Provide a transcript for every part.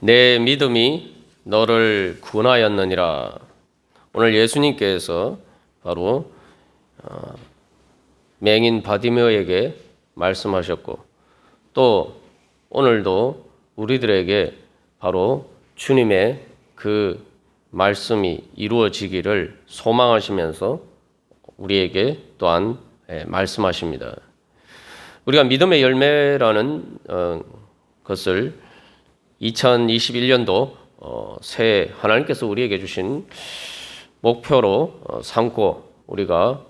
내 믿음이 너를 구원하였느니라. 오늘 예수님께서 바로 맹인 바디메오에게 말씀하셨고, 또 오늘도 우리들에게 바로 주님의 그 말씀이 이루어지기를 소망하시면서 우리에게 또한 말씀하십니다. 우리가 믿음의 열매라는 것을 2021년도 새해 하나님께서 우리에게 주신 목표로 삼고 우리가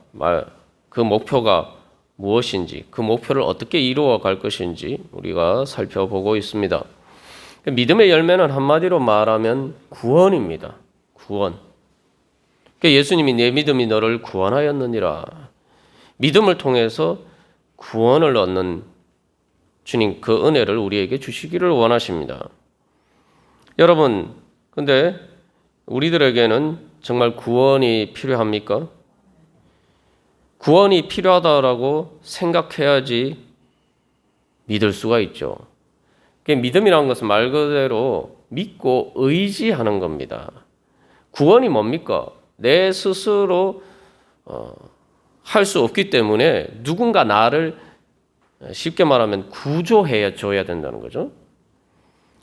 그 목표가 무엇인지, 그 목표를 어떻게 이루어 갈 것인지 우리가 살펴보고 있습니다. 믿음의 열매는 한마디로 말하면 구원입니다. 구원. 예수님이 내 믿음이 너를 구원하였느니라. 믿음을 통해서 구원을 얻는 주님 그 은혜를 우리에게 주시기를 원하십니다. 여러분, 근데 우리들에게는 정말 구원이 필요합니까? 구원이 필요하다라고 생각해야지 믿을 수가 있죠. 믿음이라는 것은 말 그대로 믿고 의지하는 겁니다. 구원이 뭡니까? 내 스스로 할 수 없기 때문에 누군가 나를 쉽게 말하면 구조해 줘야 된다는 거죠.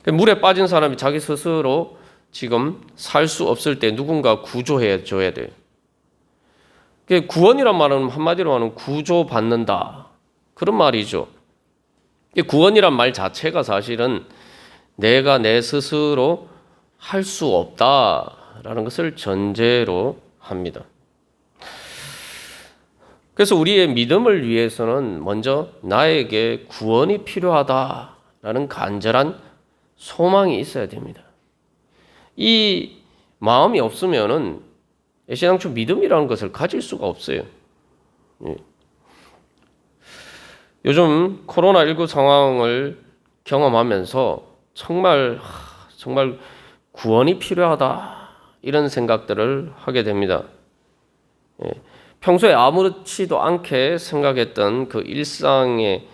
물에 빠진 사람이 자기 스스로 지금 살 수 없을 때 누군가 구조해 줘야 돼요. 구원이란 말은 한마디로 하면 구조받는다, 그런 말이죠. 구원이란 말 자체가 사실은 내가 내 스스로 할 수 없다라는 것을 전제로 합니다. 그래서 우리의 믿음을 위해서는 먼저 나에게 구원이 필요하다라는 간절한 소망이 있어야 됩니다. 이 마음이 없으면은 애시당초 믿음이라는 것을 가질 수가 없어요. 요즘 코로나19 상황을 경험하면서 정말 구원이 필요하다 이런 생각들을 하게 됩니다. 평소에 아무렇지도 않게 생각했던 그 일상의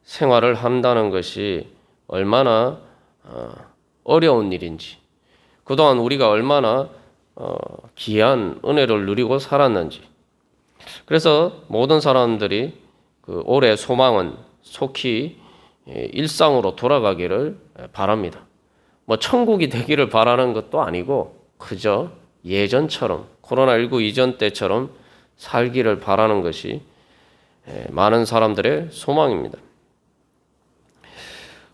생활을 한다는 것이 얼마나 어려운 일인지, 그동안 우리가 얼마나 귀한 은혜를 누리고 살았는지. 그래서 모든 사람들이 그 올해 소망은 속히 일상으로 돌아가기를 바랍니다. 천국이 되기를 바라는 것도 아니고 그저 예전처럼 코로나19 이전 때처럼 살기를 바라는 것이 많은 사람들의 소망입니다.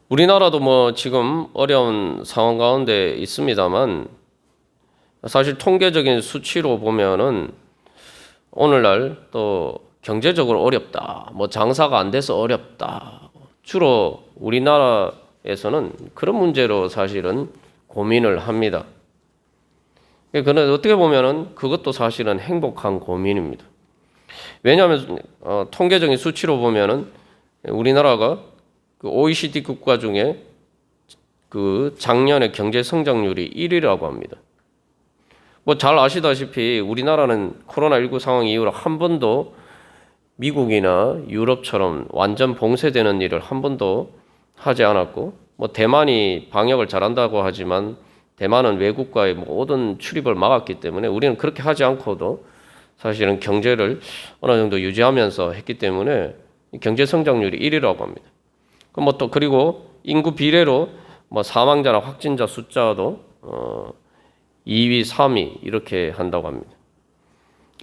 우리나라도 지금 어려운 상황 가운데 있습니다만 사실 통계적인 수치로 보면은 오늘날 또 경제적으로 어렵다, 장사가 안 돼서 어렵다, 주로 우리나라에서는 그런 문제로 사실은 고민을 합니다. 그런데 어떻게 보면은 그것도 사실은 행복한 고민입니다. 왜냐하면 통계적인 수치로 보면은 우리나라가 그 OECD 국가 중에 그 작년에 경제 성장률이 1위라고 합니다. 잘 아시다시피 우리나라는 코로나19 상황 이후로 한 번도 미국이나 유럽처럼 완전 봉쇄되는 일을 한 번도 하지 않았고, 대만이 방역을 잘한다고 하지만 대만은 외국과의 모든 출입을 막았기 때문에 우리는 그렇게 하지 않고도 사실은 경제를 어느 정도 유지하면서 했기 때문에 경제 성장률이 1위라고 합니다. 그리고 인구 비례로 사망자나 확진자 숫자도 2위, 3위 이렇게 한다고 합니다.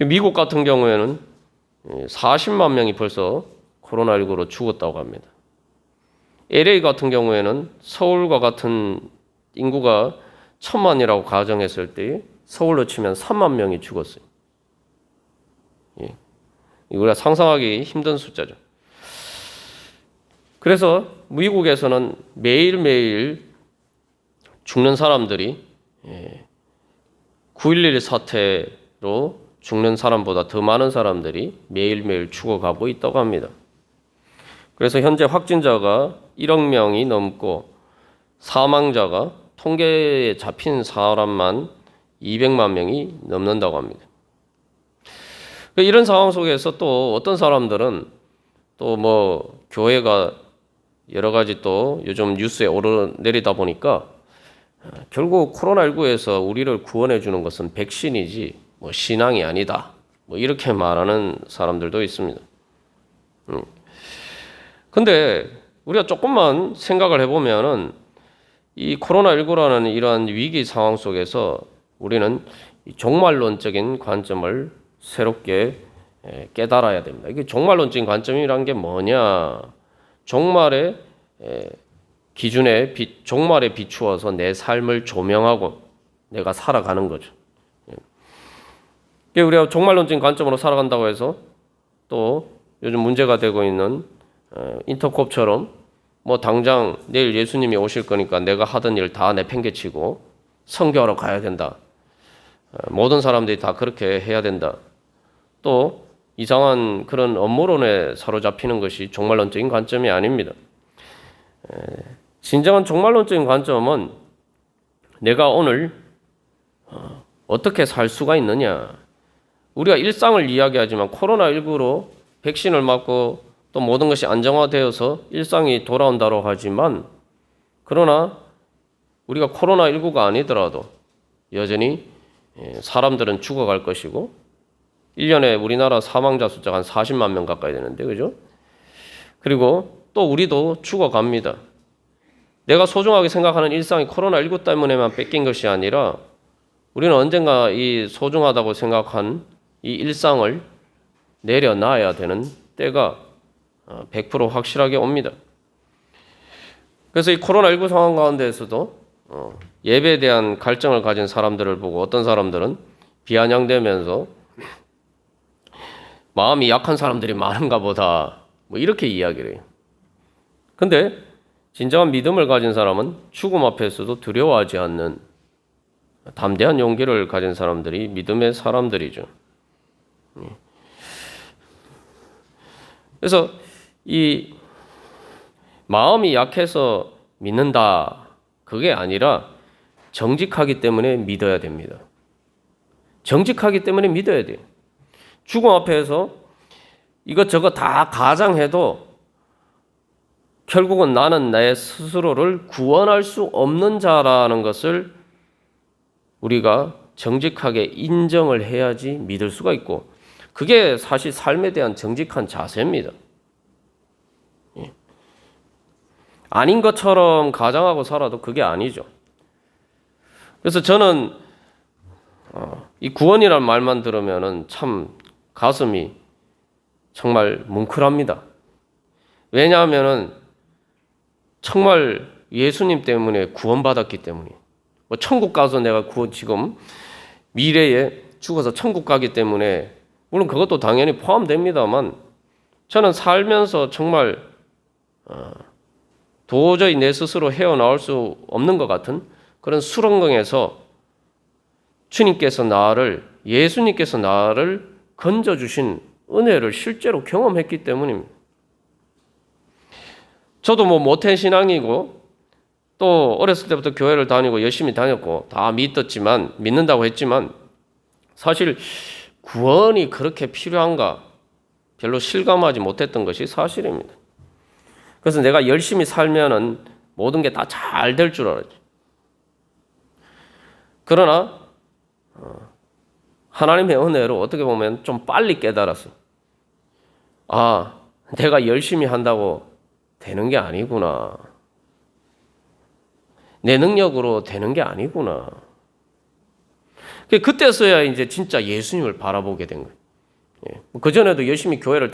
미국 같은 경우에는 40만 명이 벌써 코로나19로 죽었다고 합니다. LA 같은 경우에는 서울과 같은 인구가 1,000만이라고 가정했을 때 서울로 치면 3만 명이 죽었어요. 우리가 상상하기 힘든 숫자죠. 그래서 미국에서는 매일매일 죽는 사람들이 9.11 사태로 죽는 사람보다 더 많은 사람들이 매일매일 죽어가고 있다고 합니다. 그래서 현재 확진자가 1억 명이 넘고 사망자가 통계에 잡힌 사람만 200만 명이 넘는다고 합니다. 이런 상황 속에서 또 어떤 사람들은 또 교회가 여러 가지 또 요즘 뉴스에 오르내리다 보니까 결국 코로나19에서 우리를 구원해 주는 것은 백신이지 뭐 신앙이 아니다. 뭐 이렇게 말하는 사람들도 있습니다. 근데 우리가 조금만 생각을 해보면은 이 코로나19라는 이러한 위기 상황 속에서 우리는 종말론적인 관점을 새롭게 깨달아야 됩니다. 이게 종말론적인 관점이란 게 뭐냐? 종말의 기준에 종말에 비추어서 내 삶을 조명하고 내가 살아가는 거죠. 우리가 종말론적인 관점으로 살아간다고 해서 또 요즘 문제가 되고 있는 인터콥처럼 뭐 당장 내일 예수님이 오실 거니까 내가 하던 일 다 내팽개치고 선교하러 가야 된다. 모든 사람들이 다 그렇게 해야 된다. 또 이상한 그런 업무론에 사로잡히는 것이 종말론적인 관점이 아닙니다. 진정한 종말론적인 관점은 내가 오늘 어떻게 살 수가 있느냐. 우리가 일상을 이야기하지만 코로나19로 백신을 맞고 또 모든 것이 안정화되어서 일상이 돌아온다고 하지만 그러나 우리가 코로나19가 아니더라도 여전히 사람들은 죽어갈 것이고 1년에 우리나라 사망자 숫자가 한 40만 명 가까이 되는데 그죠? 그리고 또 우리도 죽어갑니다. 내가 소중하게 생각하는 일상이 코로나19 때문에만 뺏긴 것이 아니라 우리는 언젠가 이 소중하다고 생각한 이 일상을 내려놔야 되는 때가 100% 확실하게 옵니다. 그래서 이 코로나19 상황 가운데에서도 예배에 대한 갈증을 가진 사람들을 보고 어떤 사람들은 비아냥대면서 마음이 약한 사람들이 많은가 보다 뭐 이렇게 이야기를 해요. 근데 진정한 믿음을 가진 사람은 죽음 앞에서도 두려워하지 않는 담대한 용기를 가진 사람들이 믿음의 사람들이죠. 그래서 이 마음이 약해서 믿는다 그게 아니라 정직하기 때문에 믿어야 됩니다. 정직하기 때문에 믿어야 돼요. 죽음 앞에서 이것저것 다 가장해도 결국은 나는 내 스스로를 구원할 수 없는 자라는 것을 우리가 정직하게 인정을 해야지 믿을 수가 있고 그게 사실 삶에 대한 정직한 자세입니다. 아닌 것처럼 가장하고 살아도 그게 아니죠. 그래서 저는 이 구원이라는 말만 들으면은 참 가슴이 정말 뭉클합니다. 왜냐하면은 정말 예수님 때문에 구원받았기 때문에 뭐 천국 가서 내가 지금 미래에 죽어서 천국 가기 때문에 물론 그것도 당연히 포함됩니다만 저는 살면서 정말 도저히 내 스스로 헤어나올 수 없는 것 같은 그런 수렁궁에서 예수님께서 나를 건져주신 은혜를 실제로 경험했기 때문입니다. 저도 뭐 모태 신앙이고 또 어렸을 때부터 교회를 다니고 열심히 다녔고 다 믿는다고 했지만 사실 구원이 그렇게 필요한가 별로 실감하지 못했던 것이 사실입니다. 그래서 내가 열심히 살면은 모든 게 다 잘 될 줄 알았지. 그러나 하나님의 은혜로 어떻게 보면 좀 빨리 깨달았어. 내가 열심히 한다고 되는 게 아니구나. 내 능력으로 되는 게 아니구나. 그때서야 이제 진짜 예수님을 바라보게 된 거예요. 그전에도 열심히 교회를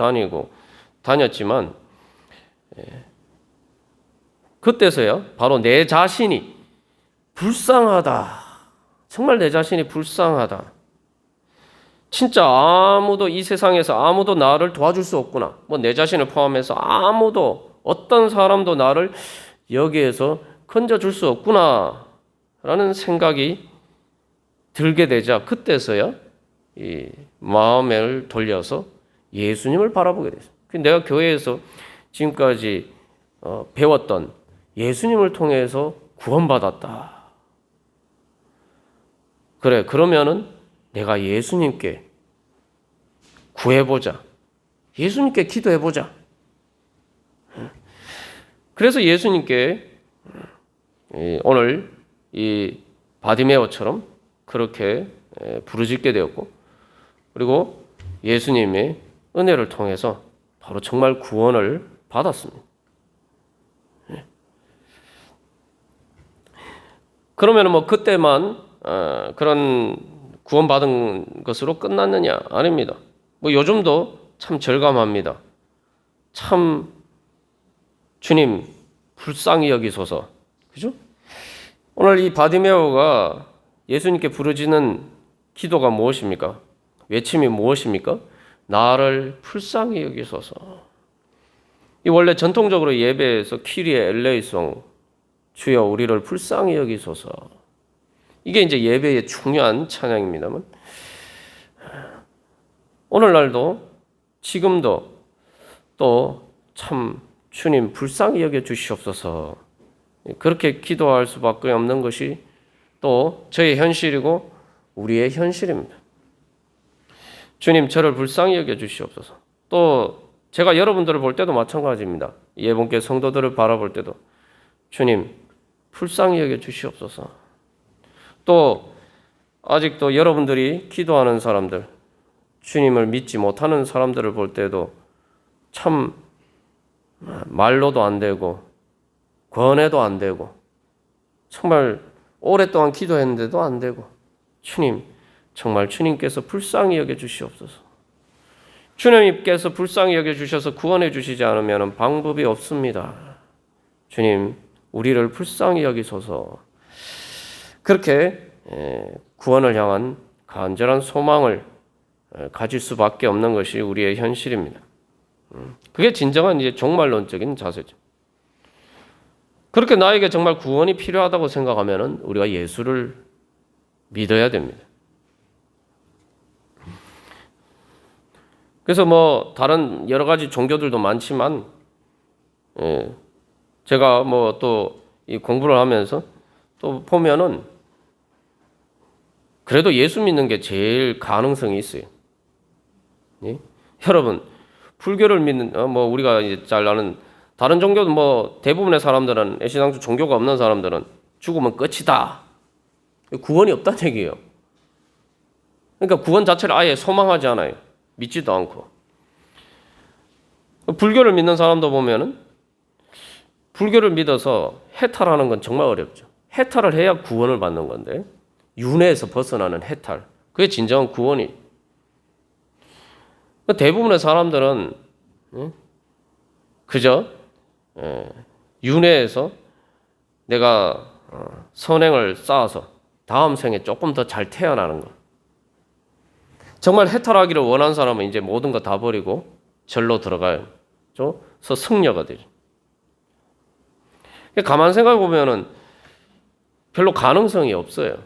다녔지만 그때서야 바로 내 자신이 불쌍하다. 정말 내 자신이 불쌍하다. 진짜 이 세상에서 아무도 나를 도와줄 수 없구나. 뭐 내 자신을 포함해서 어떤 사람도 나를 여기에서 건져줄 수 없구나. 라는 생각이 들게 되자 그때서야 이 마음을 돌려서 예수님을 바라보게 됐어요. 내가 교회에서 지금까지 배웠던 예수님을 통해서 구원받았다. 그래, 그러면은 내가 예수님께 구해보자. 예수님께 기도해보자. 그래서 예수님께 오늘 이 바디메오처럼 그렇게 부르짖게 되었고, 그리고 예수님의 은혜를 통해서 바로 정말 구원을 받았습니다. 그러면 뭐 그때만 그런 구원받은 것으로 끝났느냐? 아닙니다. 뭐 요즘도 참 절감합니다. 참 주님 불쌍히 여기소서. 그죠? 오늘 이 바디메오가 예수님께 부르짖는 기도가 무엇입니까? 외침이 무엇입니까? 나를 불쌍히 여기소서. 이 원래 전통적으로 예배에서 키리에 엘레이송, 주여 우리를 불쌍히 여기소서. 이게 이제 예배의 중요한 찬양입니다만, 오늘날도 지금도 또 참 주님 불쌍히 여겨 주시옵소서, 그렇게 기도할 수밖에 없는 것이 또 저의 현실이고 우리의 현실입니다. 주님 저를 불쌍히 여겨 주시옵소서. 또 제가 여러분들을 볼 때도 마찬가지입니다. 예본교 성도들을 바라볼 때도 주님 불쌍히 여겨 주시옵소서. 또 아직도 여러분들이 기도하는 사람들, 주님을 믿지 못하는 사람들을 볼 때도 참 말로도 안 되고 권해도 안 되고 정말 오랫동안 기도했는데도 안 되고, 주님 정말 주님께서 불쌍히 여겨 주시옵소서. 주님께서 불쌍히 여겨 주셔서 구원해 주시지 않으면 방법이 없습니다. 주님 우리를 불쌍히 여기소서. 그렇게 구원을 향한 간절한 소망을 가질 수밖에 없는 것이 우리의 현실입니다. 그게 진정한 이제 종말론적인 자세죠. 그렇게 나에게 정말 구원이 필요하다고 생각하면 우리가 예수를 믿어야 됩니다. 그래서 뭐 다른 여러 가지 종교들도 많지만, 제가 뭐 또 이 공부를 하면서 또 보면은 그래도 예수 믿는 게 제일 가능성이 있어요. 예? 여러분 불교를 믿는 뭐 우리가 이제 잘 아는 다른 종교도 뭐 대부분의 사람들은, 애시당초 종교가 없는 사람들은 죽으면 끝이다, 구원이 없다는 얘기예요. 그러니까 구원 자체를 아예 소망하지 않아요. 믿지도 않고. 불교를 믿는 사람도 보면은 불교를 믿어서 해탈하는 건 정말 어렵죠. 해탈을 해야 구원을 받는 건데, 윤회에서 벗어나는 해탈, 그게 진정한 구원이. 대부분의 사람들은 그저 윤회에서 내가 선행을 쌓아서 다음 생에 조금 더 잘 태어나는 것. 정말 해탈하기를 원하는 사람은 이제 모든 거 다 버리고 절로 들어가요. 그래서 승려가 되죠. 가만 생각해 보면은 별로 가능성이 없어요.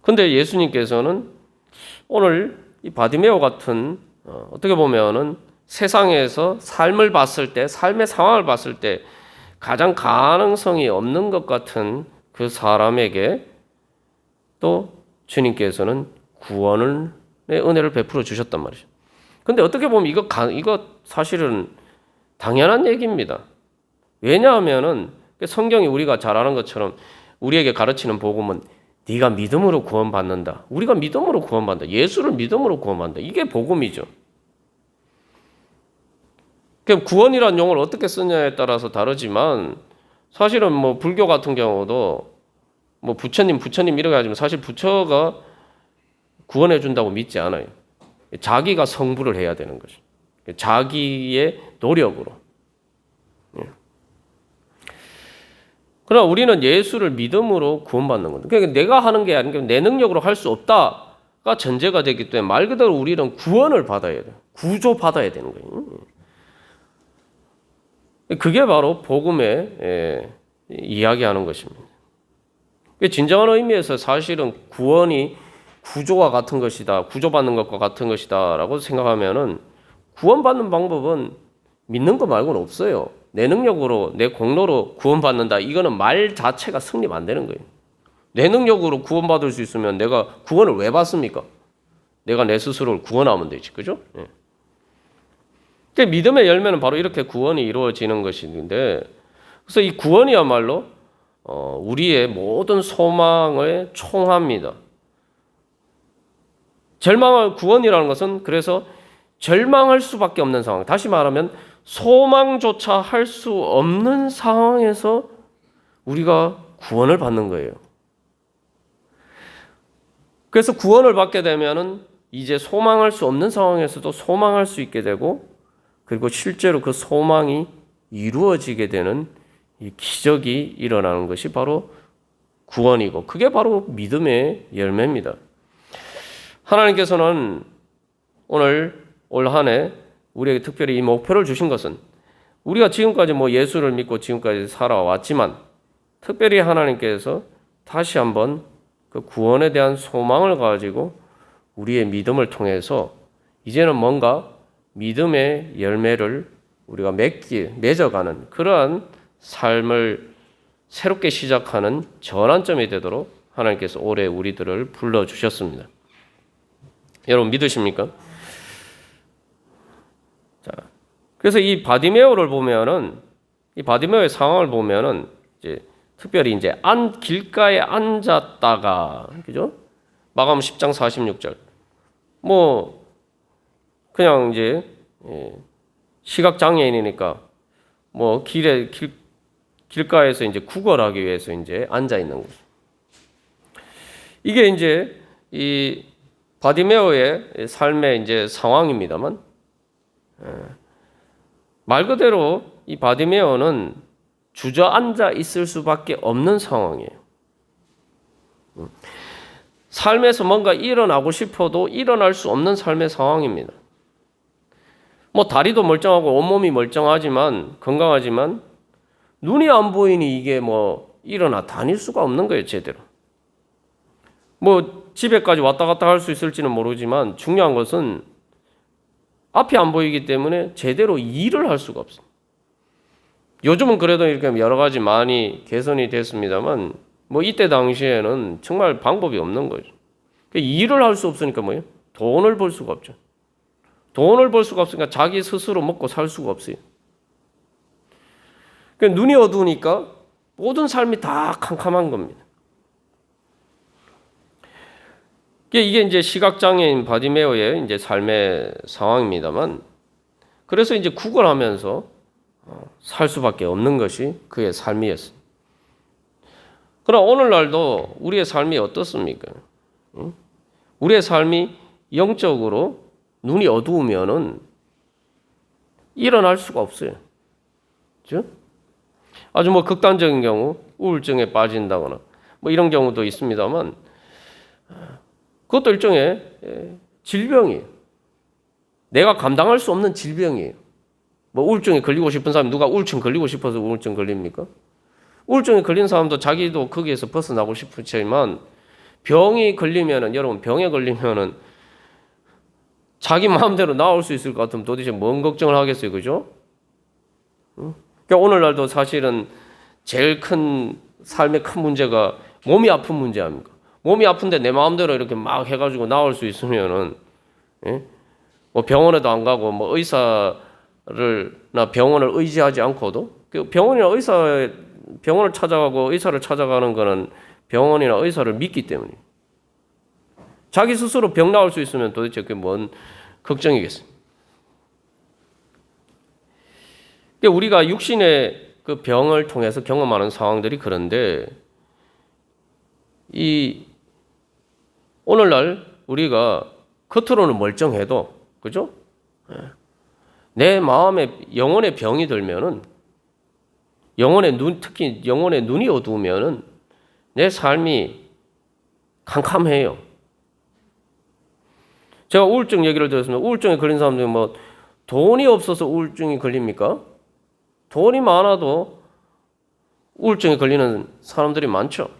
근데 예수님께서는 오늘 이 바디메오 같은 어떻게 보면은 세상에서 삶을 봤을 때, 삶의 상황을 봤을 때 가장 가능성이 없는 것 같은 그 사람에게 또 주님께서는 구원의 은혜를 베풀어 주셨단 말이죠. 근데 어떻게 보면 이거 사실은 당연한 얘기입니다. 왜냐하면은 성경이 우리가 잘 아는 것처럼 우리에게 가르치는 복음은 네가 믿음으로 구원받는다. 우리가 믿음으로 구원받는다. 예수를 믿음으로 구원받는다. 이게 복음이죠. 그럼 구원이라는 용어를 어떻게 쓰냐에 따라서 다르지만, 사실은 뭐 불교 같은 경우도 뭐 부처님 이렇게 하지만 사실 부처가 구원해 준다고 믿지 않아요. 자기가 성불을 해야 되는 거죠. 자기의 노력으로. 그러나 우리는 예수를 믿음으로 구원받는 겁니다. 그러니까 내가 하는 게 아니고 내 능력으로 할 수 없다가 전제가 되기 때문에 말 그대로 우리는 구원을 받아야 돼요. 구조받아야 되는 거예요. 그게 바로 복음에 이야기하는 것입니다. 진정한 의미에서 사실은 구원이 구조와 같은 것이다, 구조받는 것과 같은 것이다 라고 생각하면은 구원받는 방법은 믿는 것 말고는 없어요. 내 능력으로, 내 공로로 구원받는다, 이거는 말 자체가 성립 안 되는 거예요. 내 능력으로 구원받을 수 있으면 내가 구원을 왜 받습니까? 내가 내 스스로를 구원하면 되지, 그죠? 믿음의 열매는 바로 이렇게 구원이 이루어지는 것인데, 그래서 이 구원이야말로 우리의 모든 소망의 총합니다. 절망할 구원이라는 것은 그래서 절망할 수밖에 없는 상황. 다시 말하면 소망조차 할 수 없는 상황에서 우리가 구원을 받는 거예요. 그래서 구원을 받게 되면은 이제 소망할 수 없는 상황에서도 소망할 수 있게 되고, 그리고 실제로 그 소망이 이루어지게 되는 이 기적이 일어나는 것이 바로 구원이고, 그게 바로 믿음의 열매입니다. 하나님께서는 오늘 올 한 해 우리에게 특별히 이 목표를 주신 것은, 우리가 지금까지 예수를 믿고 지금까지 살아왔지만 특별히 하나님께서 다시 한번 그 구원에 대한 소망을 가지고 우리의 믿음을 통해서 이제는 뭔가 믿음의 열매를 우리가 맺어가는 그러한 삶을 새롭게 시작하는 전환점이 되도록 하나님께서 올해 우리들을 불러주셨습니다. 여러분 믿으십니까? 자, 그래서 이 바디메오를 보면은, 이 바디메오의 상황을 보면은 이제 특별히 이제 길가에 앉았다가, 그죠? 마가음 10장 46절. 그냥 이제 시각 장애인이니까 길가에서 이제 구걸하기 위해서 이제 앉아 있는 거죠. 이게 이제 이 바디메오의 삶의 이제 상황입니다만, 말 그대로 이 바디메오는 주저앉아 있을 수밖에 없는 상황이에요. 삶에서 뭔가 일어나고 싶어도 일어날 수 없는 삶의 상황입니다. 다리도 멀쩡하고 온몸이 멀쩡하지만, 건강하지만 눈이 안 보이니 이게 일어나 다닐 수가 없는 거예요, 제대로. 집에까지 왔다 갔다 할 수 있을지는 모르지만 중요한 것은 앞이 안 보이기 때문에 제대로 일을 할 수가 없어요. 요즘은 그래도 이렇게 여러 가지 많이 개선이 됐습니다만, 이때 당시에는 정말 방법이 없는 거죠. 일을 할 수 없으니까 돈을 벌 수가 없죠. 돈을 벌 수가 없으니까 자기 스스로 먹고 살 수가 없어요. 눈이 어두우니까 모든 삶이 다 캄캄한 겁니다. 이게 이제 시각장애인 바디메오의 이제 삶의 상황입니다만, 그래서 이제 구걸하면서 살 수밖에 없는 것이 그의 삶이었어요. 그러나 오늘날도 우리의 삶이 어떻습니까? 우리의 삶이 영적으로 눈이 어두우면은 일어날 수가 없어요. 그렇죠? 아주 극단적인 경우 우울증에 빠진다거나 이런 경우도 있습니다만, 그것도 일종의 질병이에요. 내가 감당할 수 없는 질병이에요. 우울증에 걸리고 싶은 사람이, 누가 우울증 걸리고 싶어서 우울증 걸립니까? 우울증에 걸린 사람도 자기도 거기에서 벗어나고 싶지만, 병이 걸리면은, 여러분 병에 걸리면은 자기 마음대로 나올 수 있을 것 같으면 도대체 뭔 걱정을 하겠어요, 그죠? 그러니까 오늘날도 사실은 제일 큰 삶의 큰 문제가 몸이 아픈 문제 아닙니까? 몸이 아픈데 내 마음대로 이렇게 막 해가지고 나올 수 있으면은, 병원에도 안 가고 의사나 병원을 의지하지 않고도, 병원을 찾아가고 의사를 찾아가는 거는 병원이나 의사를 믿기 때문이에요. 자기 스스로 병 나올 수 있으면 도대체 그게 뭔 걱정이겠어요. 우리가 육신의 그 병을 통해서 경험하는 상황들이 그런데, 오늘날 우리가 겉으로는 멀쩡해도, 그죠? 내 마음에 영혼의 병이 들면은, 특히 영혼의 눈이 어두우면은 내 삶이 캄캄해요. 제가 우울증 얘기를 들었습니다. 우울증에 걸린 사람들이 돈이 없어서 우울증이 걸립니까? 돈이 많아도 우울증에 걸리는 사람들이 많죠.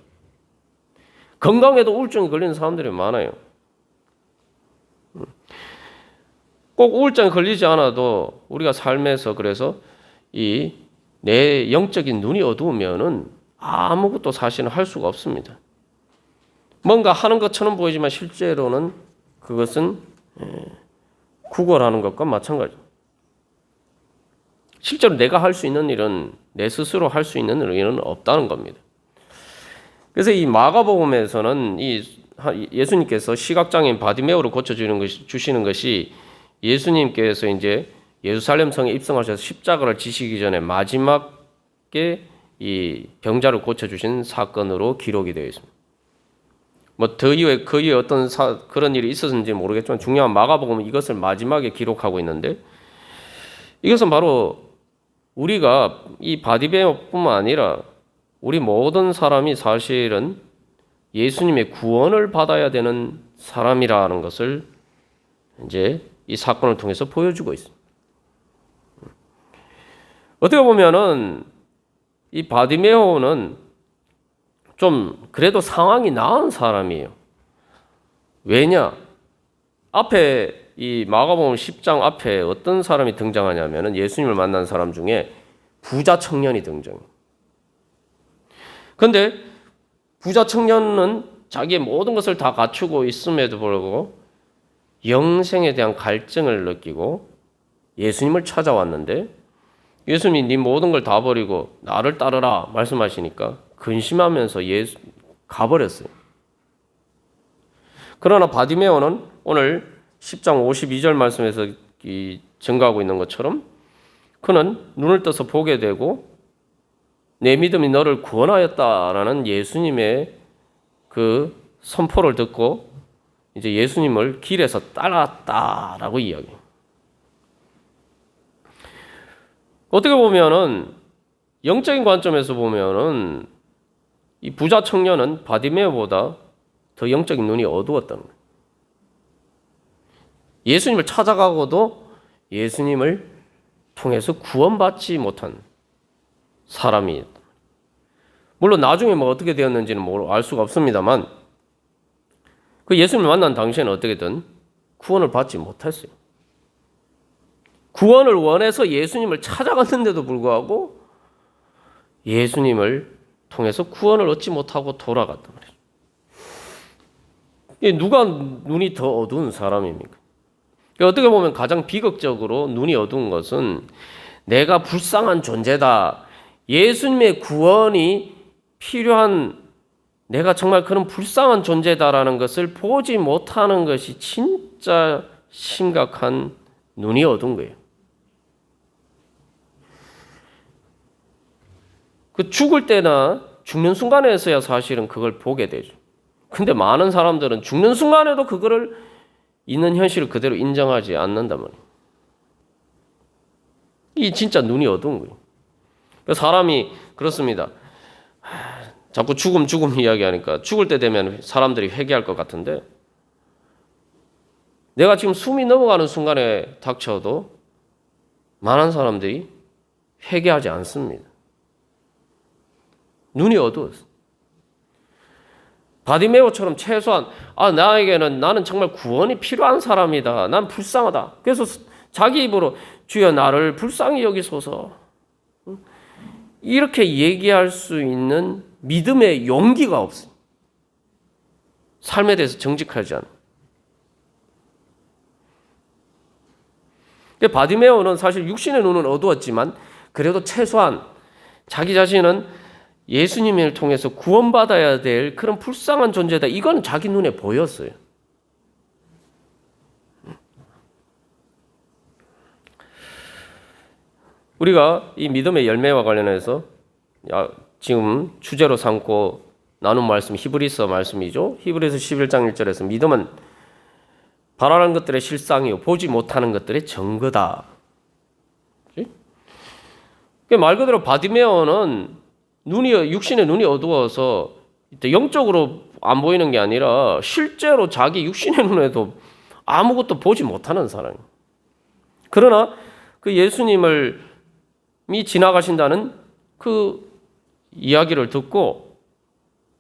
건강에도 우울증에 걸리는 사람들이 많아요. 꼭 우울증에 걸리지 않아도 우리가 삶에서, 그래서 내 영적인 눈이 어두우면은 아무것도 사실은 할 수가 없습니다. 뭔가 하는 것처럼 보이지만 실제로는 그것은 구걸하는 것과 마찬가지입니다. 실제로 내가 할 수 있는 일은, 내 스스로 할 수 있는 일은 없다는 겁니다. 그래서 이 마가복음에서는 예수님께서 시각장애인 바디메오를 주시는 것이 예수님께서 이제 예루살렘 성에 입성하셔서 십자가를 지시기 전에 마지막에 이 병자를 고쳐주신 사건으로 기록이 되어 있습니다. 뭐 그 이후에 어떤 그런 일이 있었는지 모르겠지만 중요한 마가복음은 이것을 마지막에 기록하고 있는데, 이것은 바로 우리가 이 바디메오뿐만 아니라 우리 모든 사람이 사실은 예수님의 구원을 받아야 되는 사람이라는 것을 이제 이 사건을 통해서 보여주고 있습니다. 어떻게 보면은 이 바디메오는 좀 그래도 상황이 나은 사람이에요. 왜냐? 앞에 이 마가복음 10장 앞에 어떤 사람이 등장하냐면은 예수님을 만난 사람 중에 부자 청년이 등장해요. 근데 부자 청년은 자기의 모든 것을 다 갖추고 있음에도 불구하고 영생에 대한 갈증을 느끼고 예수님을 찾아왔는데, 예수님이 네 모든 걸 다 버리고 나를 따르라 말씀하시니까 근심하면서 가버렸어요. 그러나 바디메오는 오늘 10장 52절 말씀에서 증거하고 있는 것처럼 그는 눈을 떠서 보게 되고 내 믿음이 너를 구원하였다라는 예수님의 그 선포를 듣고 이제 예수님을 길에서 따랐다라고 이야기해요. 어떻게 보면은 영적인 관점에서 보면은 이 부자 청년은 바디메오보다 더 영적인 눈이 어두웠다는 거예요. 예수님을 찾아가고도 예수님을 통해서 구원받지 못한 사람이었다. 물론 나중에 뭐 어떻게 되었는지는 알 수가 없습니다만 그 예수님을 만난 당시에는 어떻게든 구원을 받지 못했어요. 구원을 원해서 예수님을 찾아갔는데도 불구하고 예수님을 통해서 구원을 얻지 못하고 돌아갔단 말이에요. 누가 눈이 더 어두운 사람입니까? 어떻게 보면 가장 비극적으로 눈이 어두운 것은 내가 불쌍한 존재다, 예수님의 구원이 필요한 내가 정말 그런 불쌍한 존재다라는 것을 보지 못하는 것이 진짜 심각한 눈이 어두운 거예요. 그 죽을 때나 죽는 순간에서야 사실은 그걸 보게 되죠. 근데 많은 사람들은 죽는 순간에도 그거를 있는 현실을 그대로 인정하지 않는단 말이에요. 이 진짜 눈이 어두운 거예요. 사람이 그렇습니다. 자꾸 죽음 이야기하니까 죽을 때 되면 사람들이 회개할 것 같은데, 내가 지금 숨이 넘어가는 순간에 닥쳐도 많은 사람들이 회개하지 않습니다. 눈이 어두웠어. 바디메오처럼 최소한 나는 정말 구원이 필요한 사람이다, 난 불쌍하다, 그래서 자기 입으로 주여 나를 불쌍히 여기소서 이렇게 얘기할 수 있는 믿음의 용기가 없어요. 삶에 대해서 정직하지 않아요. 바디메오는 사실 육신의 눈은 어두웠지만 그래도 최소한 자기 자신은 예수님을 통해서 구원받아야 될 그런 불쌍한 존재다, 이건 자기 눈에 보였어요. 우리가 이 믿음의 열매와 관련해서 지금 주제로 삼고 나눈 말씀 히브리서 말씀이죠. 히브리서 11장 1절에서 믿음은 바라는 것들의 실상이요 보지 못하는 것들의 증거다. 말 그대로 바디메오는 육신의 눈이 어두워서 영적으로 안 보이는 게 아니라 실제로 자기 육신의 눈에도 아무것도 보지 못하는 사람이에요. 그러나 그 예수님이 지나가신다는 그 이야기를 듣고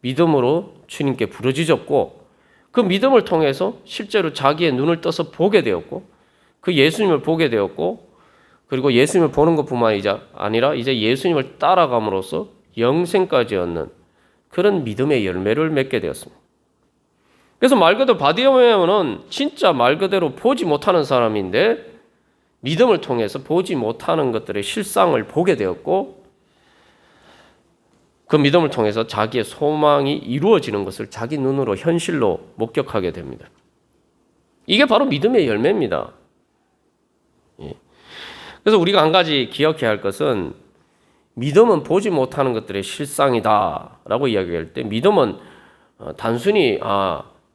믿음으로 주님께 부르짖었고, 그 믿음을 통해서 실제로 자기의 눈을 떠서 보게 되었고, 그 예수님을 보게 되었고, 그리고 예수님을 보는 것뿐만 아니라 이제 예수님을 따라감으로써 영생까지 얻는 그런 믿음의 열매를 맺게 되었습니다. 그래서 말 그대로 바디메오는 진짜 말 그대로 보지 못하는 사람인데 믿음을 통해서 보지 못하는 것들의 실상을 보게 되었고, 그 믿음을 통해서 자기의 소망이 이루어지는 것을 자기 눈으로 현실로 목격하게 됩니다. 이게 바로 믿음의 열매입니다. 그래서 우리가 한 가지 기억해야 할 것은 믿음은 보지 못하는 것들의 실상이다라고 이야기할 때 믿음은 단순히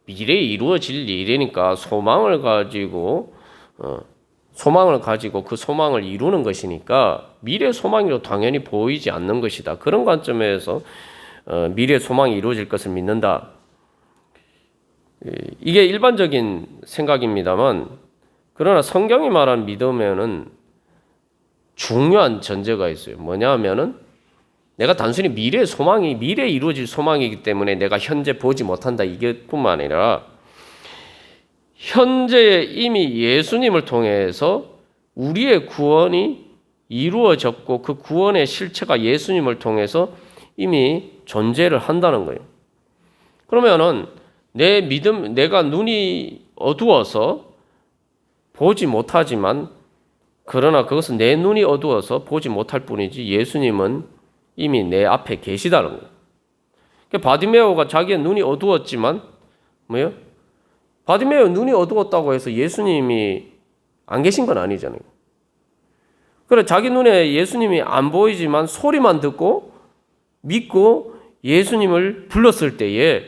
미래에 이루어질 일이니까 소망을 가지고 그 소망을 이루는 것이니까 미래 소망으로 당연히 보이지 않는 것이다. 그런 관점에서 미래 소망이 이루어질 것을 믿는다. 이게 일반적인 생각입니다만 그러나 성경이 말한 믿음에는 중요한 전제가 있어요. 뭐냐 하면은 내가 단순히 미래에 이루어질 소망이기 때문에 내가 현재 보지 못한다 이게뿐만 아니라 현재 이미 예수님을 통해서 우리의 구원이 이루어졌고 그 구원의 실체가 예수님을 통해서 이미 존재를 한다는 거예요. 그러면은 내가 눈이 어두워서 보지 못하지만 그러나 그것은 내 눈이 어두워서 보지 못할 뿐이지 예수님은 이미 내 앞에 계시다는 거예요. 그러니까 바디메오가 자기의 눈이 어두웠지만 뭐예요? 바디메오 눈이 어두웠다고 해서 예수님이 안 계신 건 아니잖아요. 그래 자기 눈에 예수님이 안 보이지만 소리만 듣고 믿고 예수님을 불렀을 때에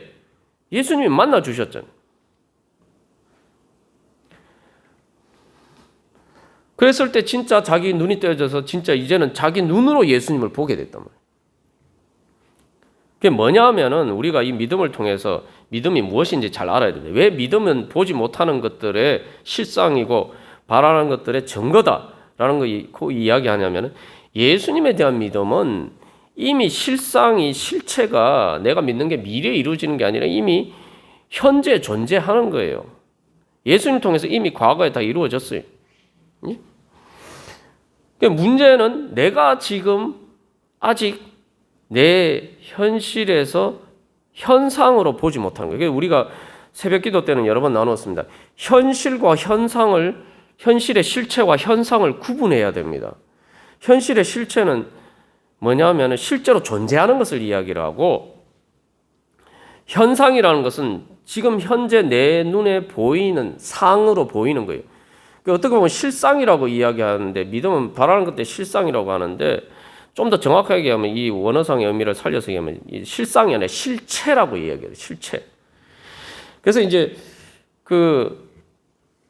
예수님이 만나 주셨잖아요. 그랬을 때 진짜 자기 눈이 떼어져서 진짜 이제는 자기 눈으로 예수님을 보게 됐단 말이에요. 그게 뭐냐 하면은 우리가 이 믿음을 통해서 믿음이 무엇인지 잘 알아야 됩니다. 왜 믿음은 보지 못하는 것들의 실상이고 바라는 것들의 증거다라는 거 이야기하냐면은 예수님에 대한 믿음은 이미 실체가 내가 믿는 게 미래에 이루어지는 게 아니라 이미 현재 존재하는 거예요. 예수님 통해서 이미 과거에 다 이루어졌어요. 문제는 내가 지금 아직 내 현실에서 현상으로 보지 못하는 거예요. 우리가 새벽 기도 때는 여러 번 나눴습니다. 현실과 현실의 실체와 현상을 구분해야 됩니다. 현실의 실체는 뭐냐면 실제로 존재하는 것을 이야기를 하고 현상이라는 것은 지금 현재 내 눈에 보이는 상으로 보이는 거예요. 어떻게 보면 실상이라고 이야기하는데 믿음은 바라는 것들 실상이라고 하는데 좀 더 정확하게 얘기하면 이 원어상의 의미를 살려서 얘기하면 실상이 아니라 실체라고 이야기해요. 실체. 그래서 이제 그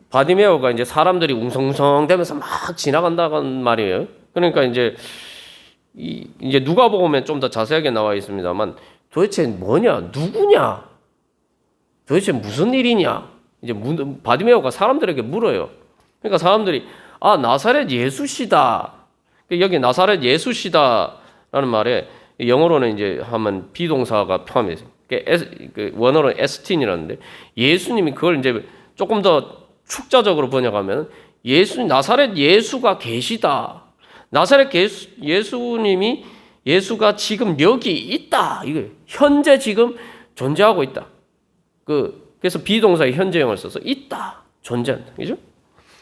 바디메오가 이제 사람들이 웅성웅성대면서 막 지나간다는 말이에요. 그러니까 이제 누가복음에 좀 더 자세하게 나와 있습니다만 도대체 뭐냐, 누구냐, 도대체 무슨 일이냐 이제 바디메오가 사람들에게 물어요. 그러니까 사람들이 나사렛 예수시다. 여기 나사렛 예수시다라는 말에 영어로는 이제 하면 비동사가 포함되어 있어요. 원어로는 에스틴이라는데 예수님이 그걸 이제 조금 더 축자적으로 번역하면 나사렛 예수가 계시다. 나사렛 예수님이 예수가 지금 여기 있다. 이거 현재 지금 존재하고 있다. 그래서 비동사의 현재형을 써서 있다. 존재한다. 그죠?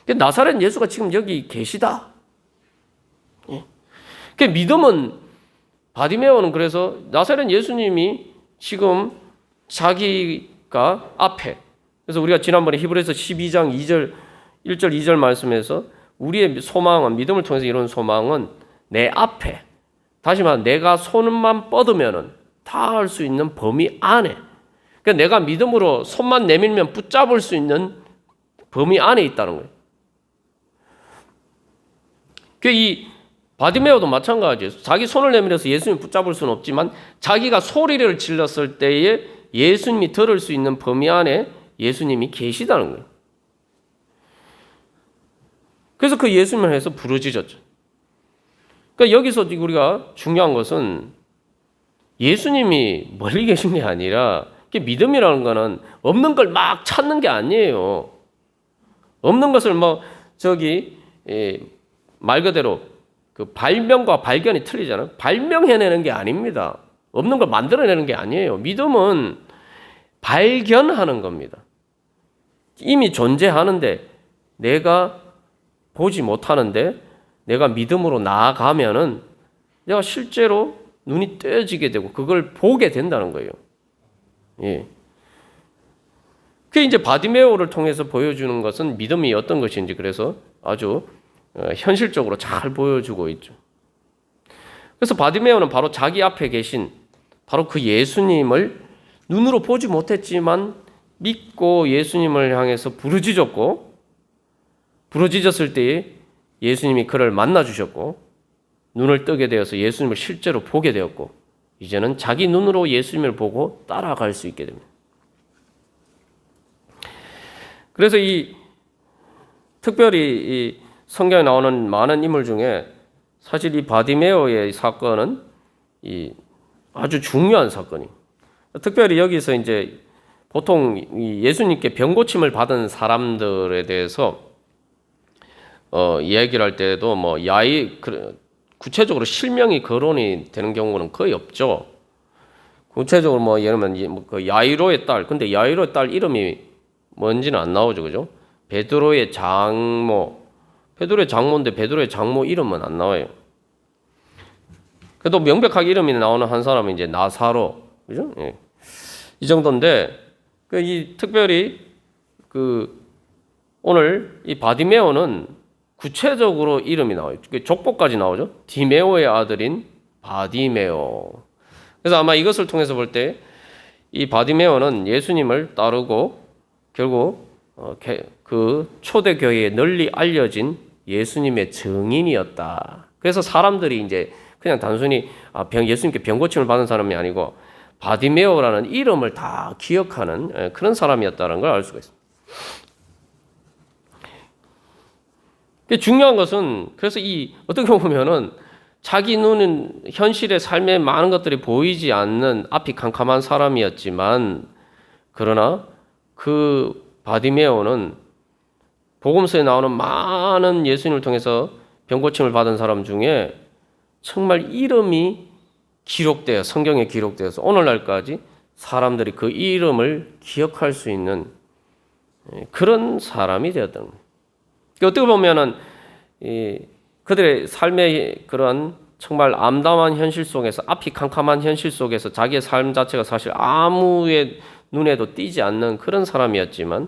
나사렛 예수가 지금 여기 계시다. 그 믿음은 바디메오는 그래서 나사렛 예수님이 지금 자기가 앞에 그래서 우리가 지난번에 히브리서 12장 1절 2절 말씀에서 우리의 소망은 믿음을 통해서 이루는 소망은 내 앞에 다시 말하면 내가 손만 뻗으면은 닿을 수 있는 범위 안에 그러니까 내가 믿음으로 손만 내밀면 붙잡을 수 있는 범위 안에 있다는 거예요. 이 바디메오도 마찬가지예요. 자기 손을 내밀어서 예수님 붙잡을 수는 없지만 자기가 소리를 질렀을 때에 예수님이 들을 수 있는 범위 안에 예수님이 계시다는 거예요. 그래서 그 예수님을 해서 부르짖었죠. 그러니까 여기서 우리가 중요한 것은 예수님이 멀리 계신 게 아니라 믿음이라는 거는 없는 걸 막 찾는 게 아니에요. 없는 것을 말 그대로 그 발명과 발견이 틀리잖아요. 발명해내는 게 아닙니다. 없는 걸 만들어내는 게 아니에요. 믿음은 발견하는 겁니다. 이미 존재하는데 내가 보지 못하는데 내가 믿음으로 나아가면은 내가 실제로 눈이 떼어지게 되고 그걸 보게 된다는 거예요. 예. 그게 이제 바디메오를 통해서 보여주는 것은 믿음이 어떤 것인지 그래서 아주 현실적으로 잘 보여주고 있죠. 그래서 바디메오는 바로 자기 앞에 계신 바로 그 예수님을 눈으로 보지 못했지만 믿고 예수님을 향해서 부르짖었고, 부르짖었을 때 예수님이 그를 만나 주셨고 눈을 뜨게 되어서 예수님을 실제로 보게 되었고 이제는 자기 눈으로 예수님을 보고 따라갈 수 있게 됩니다. 그래서 특별히 이 성경에 나오는 많은 인물 중에 사실 이 바디메오의 사건은 아주 중요한 사건이에요. 특별히 여기서 이제 보통 예수님께 병 고침을 받은 사람들에 대해서 이야기를 할 때도 구체적으로 실명이 거론이 되는 경우는 거의 없죠. 구체적으로 예를 들면 그 야이로의 딸, 근데 야이로의 딸 이름이 뭔지는 안 나오죠, 그죠? 베드로의 장모인데 베드로의 장모 이름은 안 나와요. 그래도 명백하게 이름이 나오는 한 사람은 이제 나사로, 그죠? 예. 이 정도인데, 특별히 오늘 이 바디메오는 구체적으로 이름이 나와요. 족보까지 나오죠. 디메오의 아들인 바디메오. 그래서 아마 이것을 통해서 볼 때 이 바디메오는 예수님을 따르고 결국 그 초대교회에 널리 알려진 예수님의 증인이었다. 그래서 사람들이 이제 그냥 단순히 예수님께 병 고침을 받은 사람이 아니고 바디메오라는 이름을 다 기억하는 그런 사람이었다는 걸 알 수가 있습니다. 중요한 것은 그래서 어떻게 보면은 자기 눈은 현실의 삶에 많은 것들이 보이지 않는 앞이 캄캄한 사람이었지만 그러나 그 바디메오는 복음서에 나오는 많은 예수님을 통해서 병 고침을 받은 사람 중에 정말 이름이 기록되어 성경에 기록되어서 오늘날까지 사람들이 그 이름을 기억할 수 있는 그런 사람이 되었던 거예요. 어떻게 보면은 그들의 삶의 그러한 정말 암담한 현실 속에서 앞이 캄캄한 현실 속에서 자기의 삶 자체가 사실 아무의 눈에도 띄지 않는 그런 사람이었지만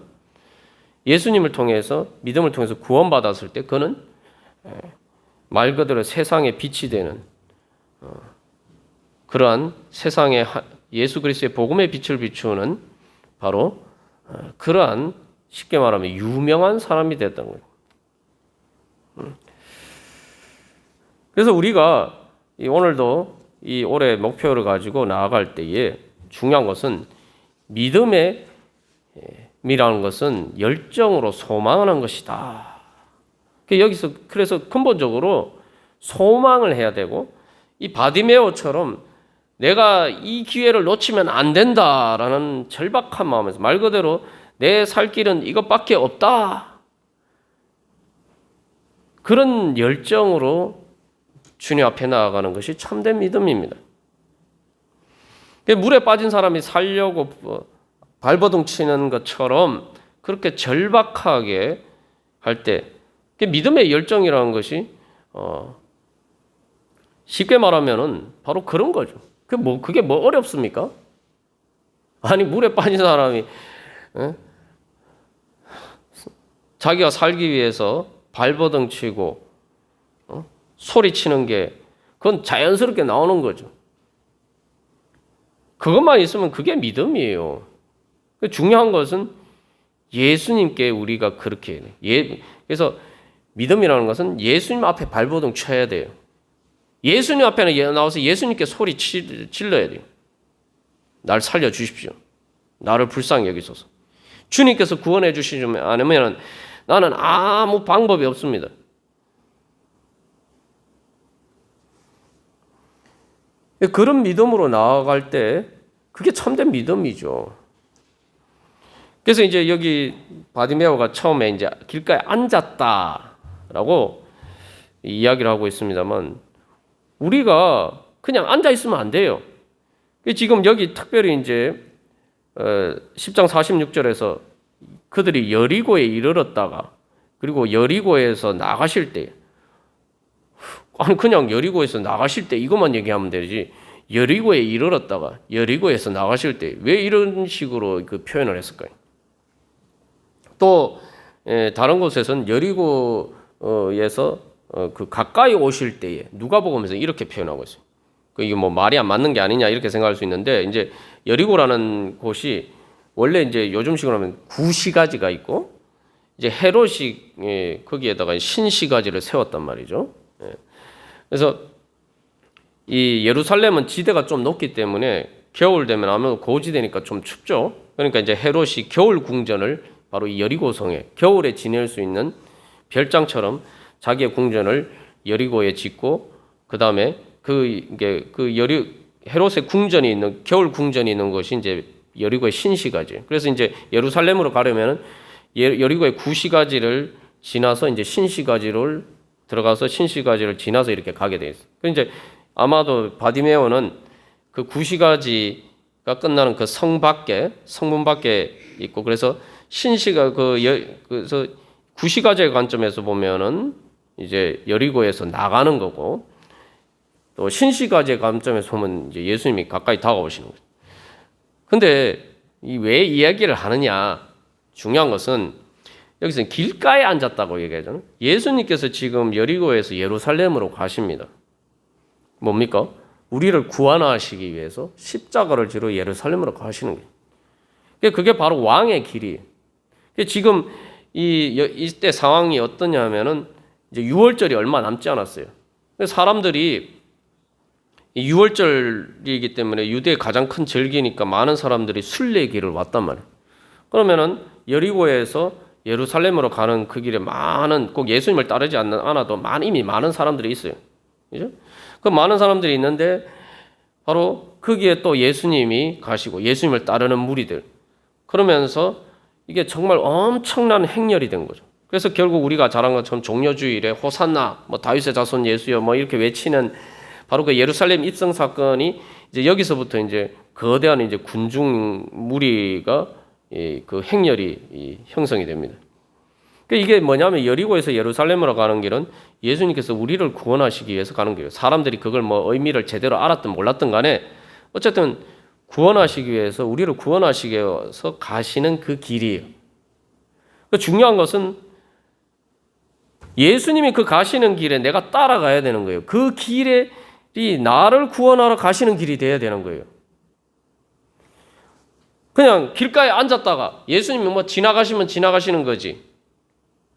예수님을 통해서 믿음을 통해서 구원받았을 때 그는 말 그대로 세상의 빛이 되는 그러한 세상에 예수 그리스도의 복음의 빛을 비추는 바로 그러한 쉽게 말하면 유명한 사람이 됐던 거예요. 그래서 우리가 오늘도 이 올해 목표를 가지고 나아갈 때에 중요한 것은 믿음이라는 것은 열정으로 소망하는 것이다. 여기서 그래서 근본적으로 소망을 해야 되고 이 바디메오처럼 내가 이 기회를 놓치면 안 된다라는 절박한 마음에서 말 그대로 내 살 길은 이것밖에 없다. 그런 열정으로 주님 앞에 나아가는 것이 참된 믿음입니다. 물에 빠진 사람이 살려고 발버둥 치는 것처럼 그렇게 절박하게 할 때 믿음의 열정이라는 것이 쉽게 말하면은 바로 그런 거죠. 그게 뭐 어렵습니까? 아니 물에 빠진 사람이 자기가 살기 위해서 발버둥 치고 소리치는 게 그건 자연스럽게 나오는 거죠. 그것만 있으면 그게 믿음이에요. 중요한 것은 예수님께 우리가 그렇게 그래서 믿음이라는 것은 예수님 앞에 발버둥 쳐야 돼요. 예수님 앞에 나와서 예수님께 소리 질러야 돼요. 날 살려주십시오. 나를 불쌍히 여기소서. 주님께서 구원해 주시지 않으면 나는 아무 방법이 없습니다. 그런 믿음으로 나아갈 때 그게 참된 믿음이죠. 그래서 이제 여기 바디메오가 처음에 이제 길가에 앉았다라고 이야기를 하고 있습니다만 우리가 그냥 앉아 있으면 안 돼요. 지금 여기 특별히 이제 10장 46절에서 그들이 여리고에 이르렀다가 그리고 여리고에서 나가실 때 아니 그냥 여리고에서 나가실 때 이것만 얘기하면 되지 여리고에 이르렀다가 여리고에서 나가실 때 왜 이런 식으로 그 표현을 했을까요? 또 다른 곳에서는 여리고에서 그 가까이 오실 때에 누가복음에서 이렇게 표현하고 있어요. 이게 뭐 말이 안 맞는 게 아니냐 이렇게 생각할 수 있는데 이제 여리고라는 곳이 원래 이제 요즘식으로 하면 구시가지가 있고 이제 헤롯이 거기에다가 신시가지를 세웠단 말이죠. 그래서 이 예루살렘은 지대가 좀 높기 때문에 겨울 되면 아무래도 고지대니까 좀 춥죠. 그러니까 이제 헤롯이 겨울 궁전을 바로 이 여리고성에 겨울에 지낼 수 있는 별장처럼 자기의 궁전을 여리고에 짓고 그 다음에 헤롯의 궁전이 있는 겨울 궁전이 있는 곳이 이제 여리고의 신시가지. 그래서 이제 예루살렘으로 가려면은 여리고의 구시가지를 지나서 이제 신시가지를 들어가서 신시가지를 지나서 이렇게 가게 돼 있어. 그 이제 아마도 바디메오는 그 구시가지가 끝나는 그 성문 밖에 있고 그래서 그래서 구시가지의 관점에서 보면은 이제 여리고에서 나가는 거고 또 신시가지의 관점에서 보면 이제 예수님이 가까이 다가오시는 거죠. 근데 왜 이야기를 하느냐? 중요한 것은 여기서 길가에 앉았다고 얘기하잖아요. 예수님께서 지금 여리고에서 예루살렘으로 가십니다. 뭡니까? 우리를 구원하시기 위해서 십자가를 지러 예루살렘으로 가시는 거예요. 그게 바로 왕의 길이에요. 지금 이때 상황이 어떠냐면은 이제 유월절이 얼마 남지 않았어요. 사람들이 유월절이기 때문에 유대의 가장 큰 절기니까 많은 사람들이 순례 길을 왔단 말이에요. 그러면은 여리고에서 예루살렘으로 가는 그 길에 꼭 예수님을 따르지 않아도 이미 많은 사람들이 있어요. 그죠? 그 많은 사람들이 있는데 바로 거기에 또 예수님이 가시고 예수님을 따르는 무리들. 그러면서 이게 정말 엄청난 행렬이 된 거죠. 그래서 결국 우리가 잘 아는 것처럼 종려주일에 호산나, 다윗의 자손 예수여 이렇게 외치는 바로 그 예루살렘 입성 사건이 이제 여기서부터 이제 거대한 이제 군중 무리가 그 행렬이 형성이 됩니다. 이게 뭐냐면 여리고에서 예루살렘으로 가는 길은 예수님께서 우리를 구원하시기 위해서 가는 길이에요. 사람들이 그걸 의미를 제대로 알았든 몰랐든 간에 어쨌든 구원하시기 위해서 우리를 구원하시기 위해서 가시는 그 길이에요. 중요한 것은 예수님이 그 가시는 길에 내가 따라가야 되는 거예요. 그 길이 나를 구원하러 가시는 길이 돼야 되는 거예요. 그냥 길가에 앉았다가 예수님이 지나가시면 지나가시는 거지.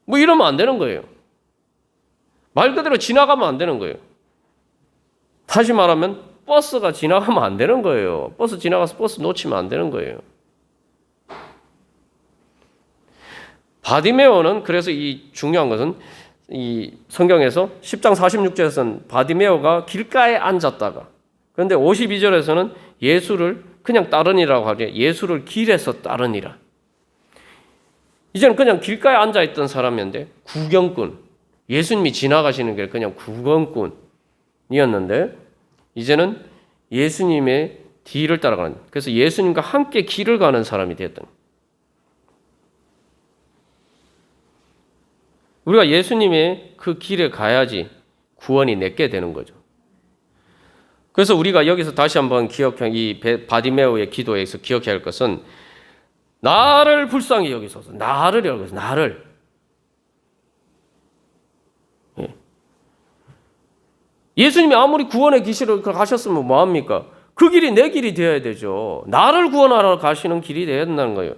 이러면 안 되는 거예요. 말 그대로 지나가면 안 되는 거예요. 다시 말하면 버스가 지나가면 안 되는 거예요. 버스 지나가서 버스 놓치면 안 되는 거예요. 바디메오는 그래서 이 중요한 것은 이 성경에서 10장 46절에서는 바디메오가 길가에 앉았다가 그런데 52절에서는 예수를 그냥 따르니라고 하죠. 예수를 길에서 따르니라. 이제는 그냥 길가에 앉아있던 사람이었는데 구경꾼. 예수님이 지나가시는 게 그냥 구경꾼이었는데 이제는 예수님의 뒤를 따라가는 그래서 예수님과 함께 길을 가는 사람이 되었던 우리가 예수님의 그 길에 가야지 구원이 내게 되는 거죠. 그래서 우리가 여기서 다시 한번 이 바디메오의 기도에서 기억해야 할 것은 나를 불쌍히 여기소서. 나를 여기소서. 나를. 예수님이 아무리 구원의 길을 가셨으면 뭐합니까? 그 길이 내 길이 되어야 되죠. 나를 구원하러 가시는 길이 되어야 된다는 거예요.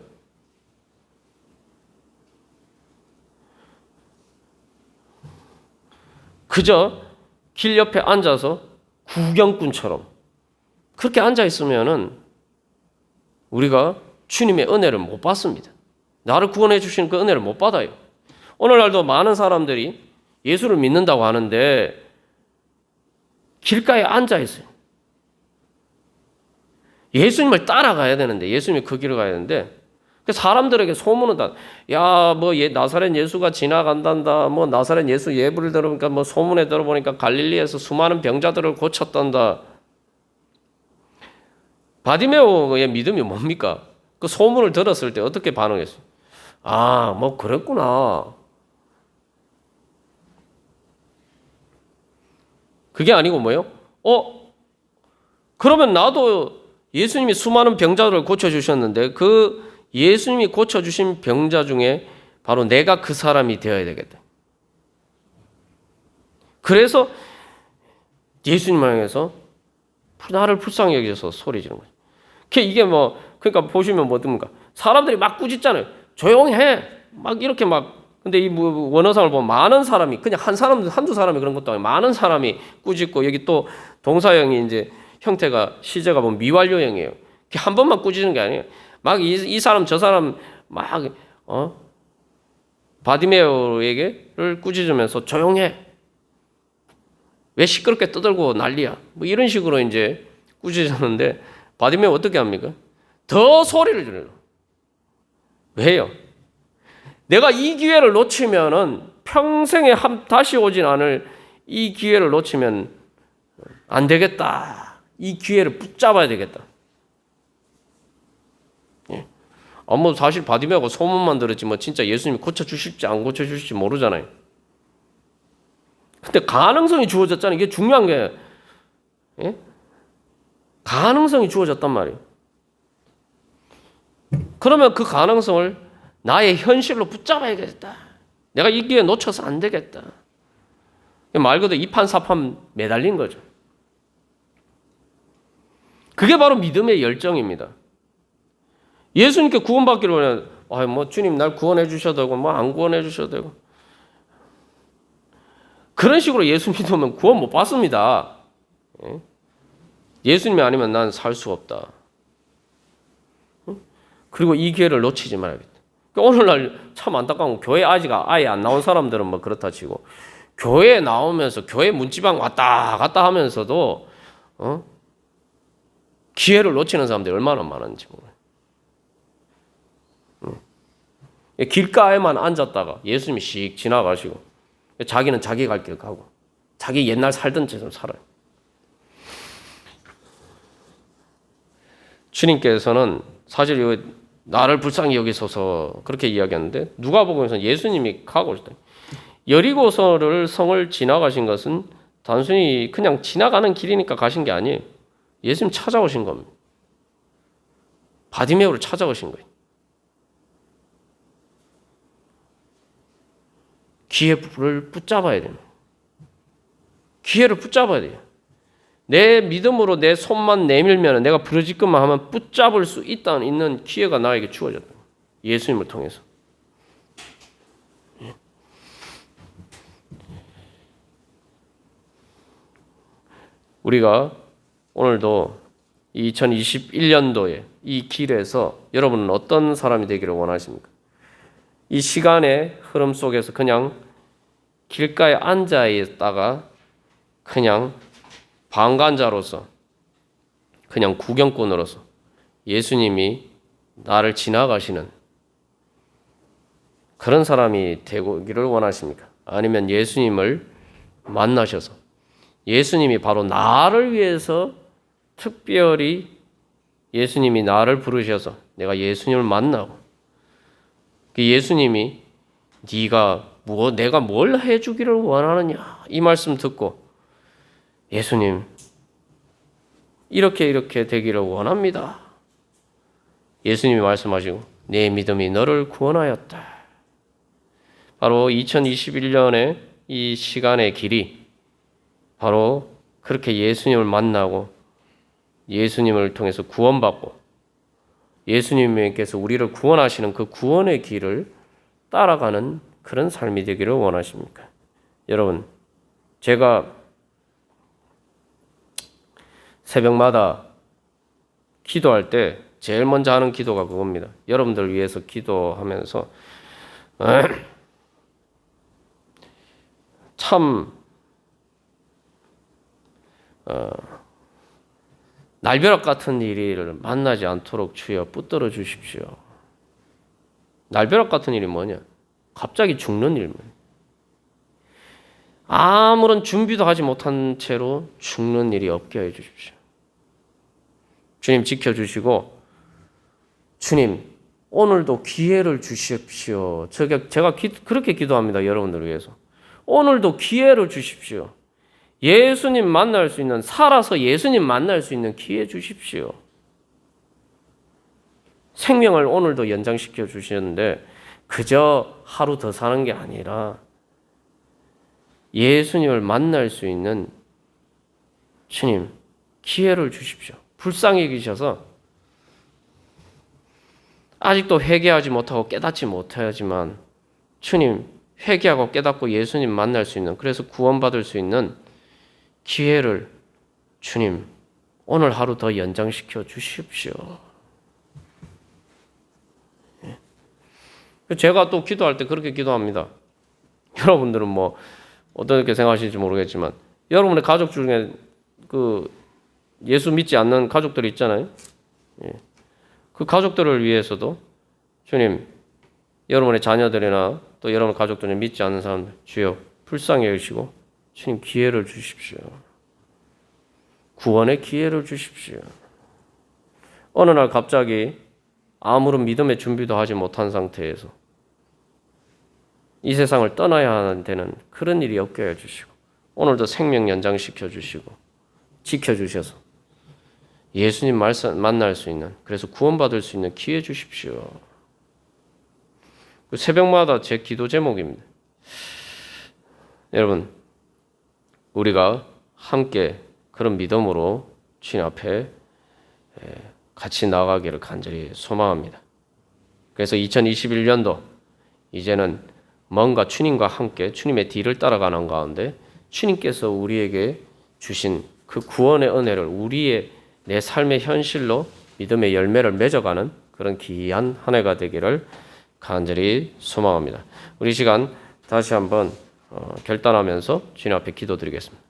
그저 길 옆에 앉아서 구경꾼처럼 그렇게 앉아있으면은 우리가 주님의 은혜를 못 받습니다. 나를 구원해 주시는 그 은혜를 못 받아요. 오늘날도 많은 사람들이 예수를 믿는다고 하는데 길가에 앉아 있어요. 예수님을 따라가야 되는데 예수님이 그 길을 가야 되는데 사람들에게 소문은 다 나사렛 예수가 지나간단다. 나사렛 예수 예불을 들어보니까 소문에 들어보니까 갈릴리에서 수많은 병자들을 고쳤단다. 바디메오의 믿음이 뭡니까? 그 소문을 들었을 때 어떻게 반응했어요? 그랬구나. 그게 아니고 뭐예요? 그러면 나도 예수님이 수많은 병자들을 고쳐주셨는데 그 예수님이 고쳐주신 병자 중에 바로 내가 그 사람이 되어야 되겠다. 그래서 예수님을 향해서 나를 불쌍히 여기셔서 소리 지르는 거예요. 이게 뭐, 그러니까 보시면 뭐든가. 사람들이 막 꾸짖잖아요. 조용해. 막 이렇게 막. 근데 이 원어상을 보면 많은 사람이, 그냥 한 사람, 한두 사람이 그런 것도 아니고 많은 사람이 꾸짖고, 여기 또 동사형이 이제 형태가, 시제가 보면 미완료형이에요. 한 번만 꾸짖는 게 아니에요. 막 이 사람, 저 사람 막, 바디메오에게를 꾸짖으면서 조용해. 왜 시끄럽게 떠들고 난리야? 뭐 이런 식으로 이제 꾸짖었는데 바디메오 어떻게 합니까? 더 소리를 지르요. 왜요? 내가 이 기회를 놓치면은 평생에 다시 오진 않을 이 기회를 놓치면 안 되겠다. 이 기회를 붙잡아야 되겠다. 예. 뭐 사실 바디메오가 소문만 들었지 뭐 진짜 예수님이 고쳐주실지 안 고쳐주실지 모르잖아요. 근데 가능성이 주어졌잖아요. 이게 중요한 게, 예? 가능성이 주어졌단 말이에요. 그러면 그 가능성을 나의 현실로 붙잡아야겠다. 내가 이 기회 놓쳐서 안 되겠다. 말 그대로 이판사판 매달린 거죠. 그게 바로 믿음의 열정입니다. 예수님께 구원받기를 원하는, 뭐 주님 날 구원해 주셔도 되고, 뭐 안 구원해 주셔도 되고. 그런 식으로 예수 믿으면 구원 못 받습니다. 예수님이 아니면 난 살 수 없다. 그리고 이 기회를 놓치지 말아야겠다. 오늘날 참 안타까운 건 교회 아직 아예 안 나온 사람들은 뭐 그렇다 치고 교회에 나오면서 교회 문지방 왔다 갔다 하면서도 기회를 놓치는 사람들이 얼마나 많은지 몰라요. 길가에만 앉았다가 예수님이 씩 지나가시고 자기는 자기 갈 길 가고 자기 옛날 살던 채 좀 살아요. 주님께서는 사실 나를 불쌍히 여기소서 그렇게 이야기하는데 누가복음에서는 예수님이 가고 있다. 여리고서를 성을 지나가신 것은 단순히 그냥 지나가는 길이니까 가신 게 아니에요. 예수님 찾아오신 겁니다. 바디메오를 찾아오신 거예요. 기회를 붙잡아야 돼요. 기회를 붙잡아야 돼요. 내 믿음으로 내 손만 내밀면 내가 부르짖기만 하면 붙잡을 수 있는 기회가 나에게 주어졌다. 예수님을 통해서. 우리가 오늘도 2021년도에 이 길에서 여러분은 어떤 사람이 되기를 원하십니까? 이 시간의 흐름 속에서 그냥 길가에 앉아 있다가 그냥 방관자로서 그냥 구경꾼으로서 예수님이 나를 지나가시는 그런 사람이 되기를 원하십니까? 아니면 예수님을 만나셔서 예수님이 바로 나를 위해서 특별히 예수님이 나를 부르셔서 내가 예수님을 만나고 예수님이 내가 뭘 해주기를 원하느냐 이 말씀 듣고 예수님 이렇게 되기를 원합니다. 예수님이 말씀하시고 내 믿음이 너를 구원하였다. 바로 2021년의 이 시간의 길이 바로 그렇게 예수님을 만나고 예수님을 통해서 구원받고 예수님께서 우리를 구원하시는 그 구원의 길을 따라가는 그런 삶이 되기를 원하십니까? 여러분, 제가 새벽마다 기도할 때 제일 먼저 하는 기도가 그겁니다. 여러분들 위해서 기도하면서 참 날벼락 같은 일을 만나지 않도록 주여 붙들어 주십시오. 날벼락 같은 일이 뭐냐? 갑자기 죽는 일입니다. 아무런 준비도 하지 못한 채로 죽는 일이 없게 해 주십시오. 주님 지켜주시고 주님 오늘도 기회를 주십시오. 제가 그렇게 기도합니다. 여러분들을 위해서. 오늘도 기회를 주십시오. 예수님 만날 수 있는, 살아서 예수님 만날 수 있는 기회 주십시오. 생명을 오늘도 연장시켜 주시는데 그저 하루 더 사는 게 아니라 예수님을 만날 수 있는 주님 기회를 주십시오. 불쌍히 계셔서 아직도 회개하지 못하고 깨닫지 못하지만 주님 회개하고 깨닫고 예수님 만날 수 있는, 그래서 구원받을 수 있는 기회를 주님 오늘 하루 더 연장시켜 주십시오. 제가 또 기도할 때 그렇게 기도합니다. 여러분들은 뭐 어떻게 생각하실지 모르겠지만 여러분의 가족 중에 그 예수 믿지 않는 가족들이 있잖아요. 그 가족들을 위해서도 주님 여러분의 자녀들이나 또 여러분 가족들이 믿지 않는 사람들 주여 불쌍히 여기시고 주님 기회를 주십시오. 구원의 기회를 주십시오. 어느 날 갑자기 아무런 믿음의 준비도 하지 못한 상태에서 이 세상을 떠나야 하는 데는 그런 일이 없게 해주시고 오늘도 생명 연장시켜 주시고 지켜주셔서 예수님 만날 수 있는, 그래서 구원받을 수 있는 기회 주십시오. 새벽마다 제 기도 제목입니다. 여러분 우리가 함께 그런 믿음으로 주님 앞에 같이 나아가기를 간절히 소망합니다. 그래서 2021년도 이제는 뭔가 주님과 함께 주님의 뒤를 따라가는 가운데 주님께서 우리에게 주신 그 구원의 은혜를 우리의 내 삶의 현실로 믿음의 열매를 맺어가는 그런 귀한 한 해가 되기를 간절히 소망합니다. 우리 시간 다시 한번 결단하면서 주님 앞에 기도드리겠습니다.